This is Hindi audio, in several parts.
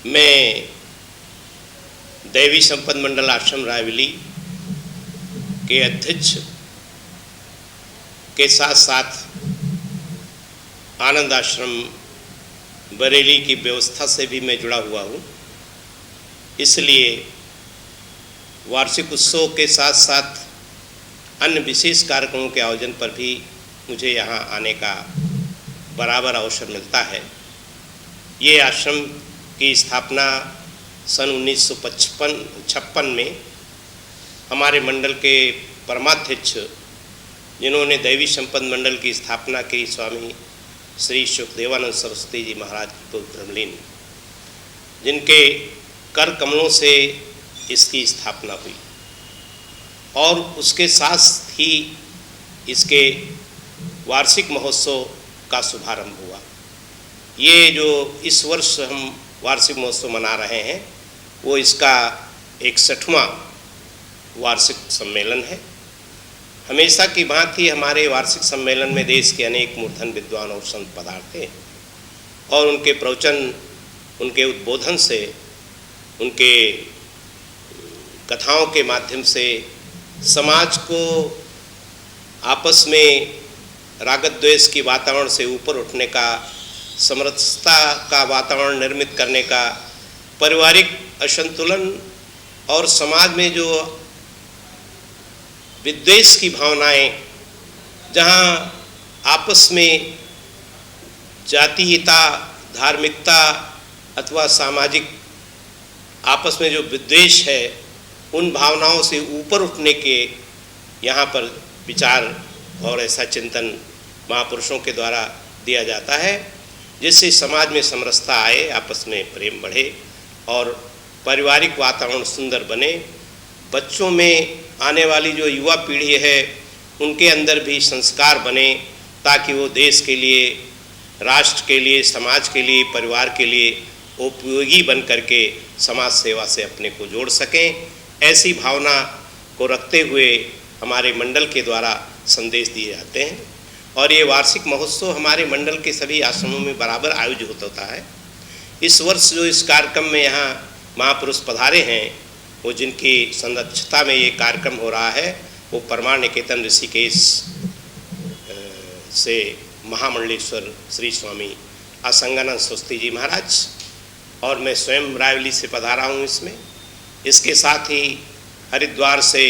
मैं दैवी संपद मंडल आश्रम रायविली के अध्यक्ष के साथ साथ आनंद आश्रम बरेली की व्यवस्था से भी मैं जुड़ा हुआ हूँ। इसलिए वार्षिक उत्सव के साथ साथ अन्य विशेष कार्यक्रमों के आयोजन पर भी मुझे यहाँ आने का बराबर अवसर मिलता है। ये आश्रम की स्थापना सन 1956 में हमारे मंडल के परमाध्यक्ष जिन्होंने दैवी संपद मंडल की स्थापना की स्वामी श्री सुखदेवानंद सरस्वती जी महाराज की ब्रह्मलीन, जिनके कर कमलों से इसकी स्थापना हुई और उसके साथ ही इसके वार्षिक महोत्सव का शुभारंभ हुआ। ये जो इस वर्ष हम वार्षिक महोत्सव मना रहे हैं वो इसका 61वां वार्षिक सम्मेलन है। हमेशा की भांति हमारे वार्षिक सम्मेलन में देश के अनेक मूर्धन विद्वान और संत पधारते हैं और उनके प्रवचन, उनके उद्बोधन से, उनके कथाओं के माध्यम से समाज को आपस में रागद्वेष की वातावरण से ऊपर उठने का, समरसता का वातावरण निर्मित करने का, पारिवारिक असंतुलन और समाज में जो विद्वेष की भावनाएं, जहां आपस में जातीयता, धार्मिकता अथवा सामाजिक आपस में जो विद्वेष है, उन भावनाओं से ऊपर उठने के यहाँ पर विचार और ऐसा चिंतन महापुरुषों के द्वारा दिया जाता है, जिससे समाज में समरसता आए, आपस में प्रेम बढ़े और पारिवारिक वातावरण सुंदर बने। बच्चों में आने वाली जो युवा पीढ़ी है उनके अंदर भी संस्कार बने ताकि वो देश के लिए, राष्ट्र के लिए, समाज के लिए, परिवार के लिए उपयोगी बन करके समाज सेवा से अपने को जोड़ सकें। ऐसी भावना को रखते हुए हमारे मंडल के द्वारा संदेश दिए जाते हैं और ये वार्षिक महोत्सव हमारे मंडल के सभी आश्रमों में बराबर आयोजित होता है। इस वर्ष जो इस कार्यक्रम में यहाँ महापुरुष पधारे हैं, वो जिनकी संरक्षता में ये कार्यक्रम हो रहा है, वो परमार निकेतन ऋषिकेश से महामंडलेश्वर श्री स्वामी असंगानंद सरस्वती जी महाराज और मैं स्वयं रायविली से पधारा हूँ इसमें। इसके साथ ही हरिद्वार से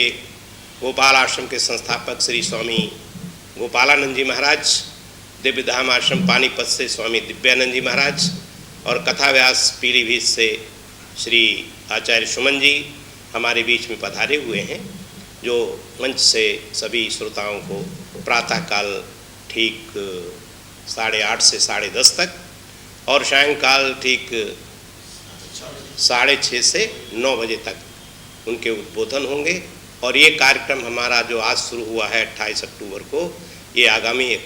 गोपाल आश्रम के संस्थापक श्री स्वामी गोपालानंद जी महाराज, दिव्यधाम आश्रम पानीपत से स्वामी दिव्यानंद जी महाराज और कथा व्यास पीलीभीत से श्री आचार्य सुमन जी हमारे बीच में पधारे हुए हैं, जो मंच से सभी श्रोताओं को प्रातःकाल ठीक 8:30 से 10:30 तक और सायंकाल ठीक 6:30 से 9 बजे तक उनके उद्बोधन होंगे। और ये कार्यक्रम हमारा जो आज शुरू हुआ है 28 अक्टूबर को, ये आगामी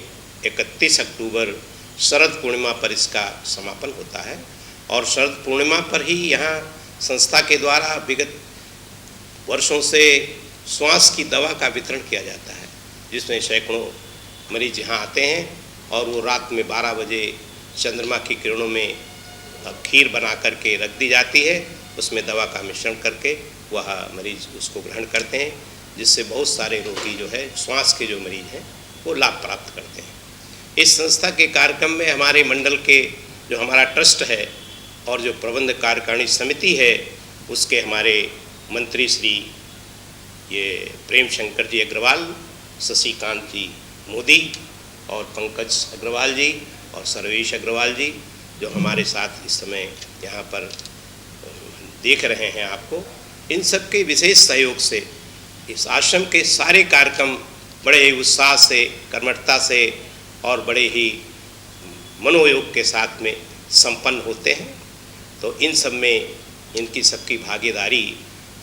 31 अक्टूबर शरद पूर्णिमा पर इसका समापन होता है और शरद पूर्णिमा पर ही यहाँ संस्था के द्वारा विगत वर्षों से श्वास की दवा का वितरण किया जाता है, जिसमें सैकड़ों मरीज यहाँ आते हैं और वो रात में 12 बजे चंद्रमा की किरणों में खीर बना करके रख दी जाती है, उसमें दवा का मिश्रण करके वह मरीज उसको ग्रहण करते हैं, जिससे बहुत सारे रोगी जो है श्वास के जो मरीज हैं वो लाभ प्राप्त करते हैं। इस संस्था के कार्यक्रम में हमारे मंडल के जो हमारा ट्रस्ट है और जो प्रबंध कार्यकारिणी समिति है, उसके हमारे मंत्री श्री ये प्रेम शंकर जी अग्रवाल, शशिकांत जी मोदी और पंकज अग्रवाल जी और सर्वेश अग्रवाल जी, जो हमारे साथ इस समय यहाँ पर देख रहे हैं आपको, इन सब के विशेष सहयोग से इस आश्रम के सारे कार्यक्रम बड़े ही उत्साह से, कर्मठता से और बड़े ही मनोयोग के साथ में संपन्न होते हैं। तो इन सब में इनकी सबकी भागीदारी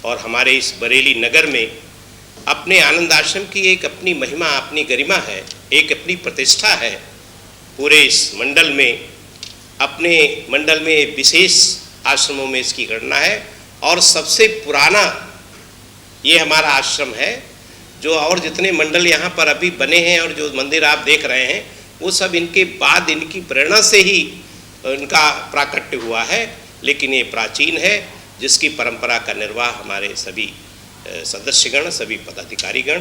और हमारे इस बरेली नगर में अपने आनंद आश्रम की एक अपनी महिमा, अपनी गरिमा है, एक अपनी प्रतिष्ठा है। पूरे इस मंडल में, अपने मंडल में विशेष आश्रमों में इसकी गणना है और सबसे पुराना ये हमारा आश्रम है। जो और जितने मंडल यहाँ पर अभी बने हैं और जो मंदिर आप देख रहे हैं, वो सब इनके बाद, इनकी प्रेरणा से ही उनका प्राकट्य हुआ है, लेकिन ये प्राचीन है, जिसकी परंपरा का निर्वाह हमारे सभी सदस्यगण, सभी पदाधिकारीगण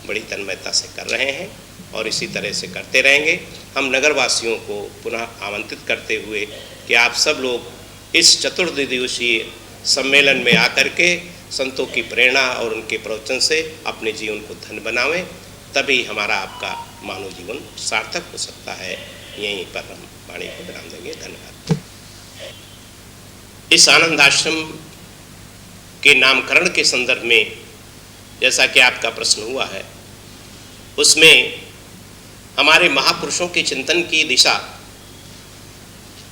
बड़ी तन्मयता से कर रहे हैं और इसी तरह से करते रहेंगे। हम नगरवासियों को पुनः आमंत्रित करते हुए कि आप सब लोग इस चतुर्दिवसीय सम्मेलन में आकर के संतों की प्रेरणा और उनके प्रवचन से अपने जीवन को धन्य बनावें, तभी हमारा आपका मानव जीवन सार्थक हो सकता है। यहीं पर हम वाणी को विराम देंगे। धन्यवाद। इस आनंद आश्रम के नामकरण के संदर्भ में जैसा कि आपका प्रश्न हुआ है, उसमें हमारे महापुरुषों के चिंतन की दिशा,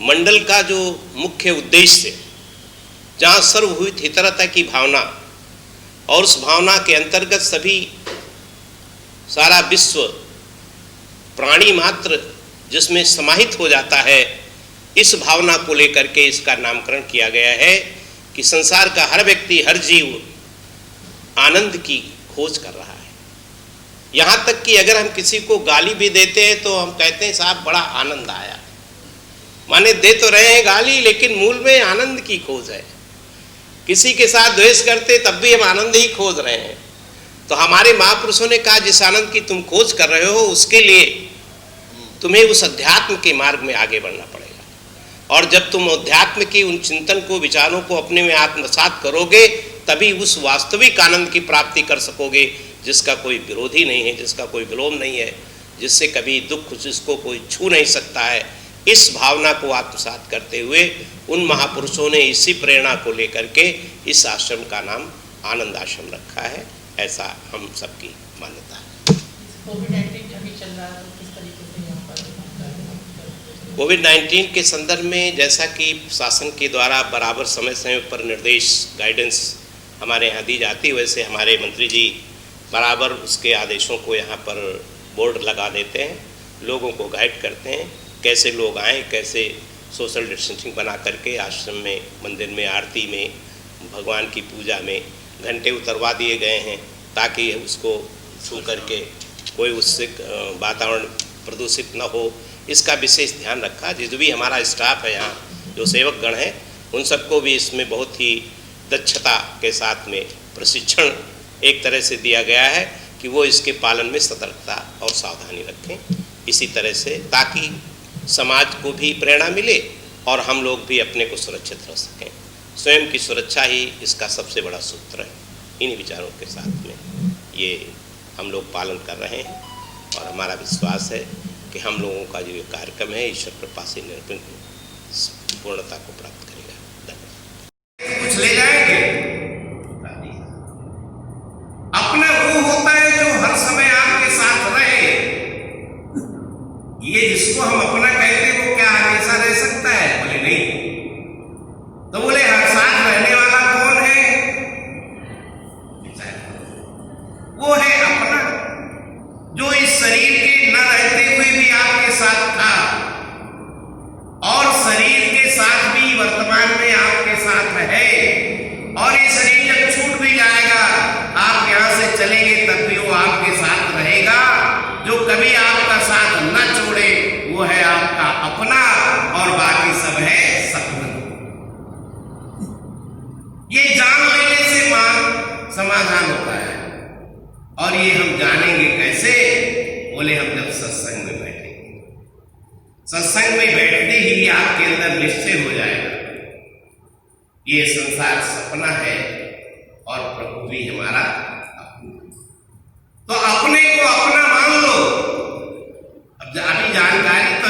मंडल का जो मुख्य उद्देश्य, जहाँ सर्वभूत हितरता की भावना और उस भावना के अंतर्गत सभी सारा विश्व प्राणी मात्र जिसमें समाहित हो जाता है, इस भावना को लेकर के इसका नामकरण किया गया है कि संसार का हर व्यक्ति, हर जीव आनंद की खोज कर रहा है। यहाँ तक कि अगर हम किसी को गाली भी देते हैं तो हम कहते हैं साहब बड़ा आनंद आया, माने दे तो रहे हैं गाली, लेकिन मूल में आनंद की खोज है। किसी के साथ द्वेष करते तब भी हम आनंद ही खोज रहे हैं। तो हमारे महापुरुषों ने कहा जिस आनंद की तुम खोज कर रहे हो, उसके लिए तुम्हें उस अध्यात्म के मार्ग में आगे बढ़ना पड़ेगा। और जब तुम अध्यात्म की उन चिंतन को, विचारों को अपने में आत्मसात करोगे, तभी उस वास्तविक आनंद की प्राप्ति कर सकोगे, जिसका कोई विरोधी नहीं है, जिसका कोई विलोम नहीं है, जिससे कभी दुख जिसको कोई छू नहीं सकता है। इस भावना को आत्मसात करते हुए उन महापुरुषों ने इसी प्रेरणा को लेकर के इस आश्रम का नाम आनंद आश्रम रखा है। ऐसा हम सबकी मान्यता है। कोविड-19 के संदर्भ में जैसा कि शासन के द्वारा बराबर समय समय पर निर्देश, गाइडेंस हमारे यहाँ दी जाती, वैसे हमारे मंत्री जी बराबर उसके आदेशों को यहाँ पर बोर्ड लगा देते हैं, लोगों को गाइड करते हैं कैसे लोग आएँ, कैसे सोशल डिस्टेंसिंग बना करके आश्रम में, मंदिर में, आरती में, भगवान की पूजा में घंटे उतरवा दिए गए हैं ताकि उसको छू करके कोई उससे वातावरण प्रदूषित न हो। इसका विशेष ध्यान रखा। जो भी हमारा स्टाफ है यहाँ, जो सेवक गण हैं, उन सबको भी इसमें बहुत ही दक्षता के साथ में प्रशिक्षण एक तरह से दिया गया है कि वो इसके पालन में सतर्कता और सावधानी रखें। इसी तरह से ताकि समाज को भी प्रेरणा मिले और हम लोग भी अपने को सुरक्षित रख सकें। स्वयं की सुरक्षा ही इसका सबसे बड़ा सूत्र है। इन्हीं विचारों के साथ में ये हम लोग पालन कर रहे हैं और हमारा विश्वास है कि हम लोगों का जो कार्यक्रम है ईश्वर कृपा से निरंतर पूर्णता को प्राप्त करेगा। धन्यवाद। कुछ ले जाएंगे, अपना वो होता है जो हर समय आपके साथ रहे। ये जिसको हम अपना कहते हैं वो क्या हमेशा रह सकता है? बोले नहीं। तो बोले हर साथ रहने वाला कौन है? वो है अपना, जो इस शरीर के न रहते हुए भी आपके साथ था और शरीर के साथ भी वर्तमान में आपके साथ है। और ये शरीर जब छूट भी जाएगा, आप यहां से चलेंगे, तब भी वो आपके साथ रहेगा। जो कभी आपका साथ न छोड़े वो है आपका अपना और बाकी सब है सपना। ये जान लेने से समाधान होता है। और ये हम जानेंगे कैसे? बोले हम जब सत्संग में बैठेंगे। सत्संग में बैठते ही आपके अंदर निश्चय हो जाएगा ये संसार सपना है और प्रभु भी हमारा अपना। तो अपने को अपना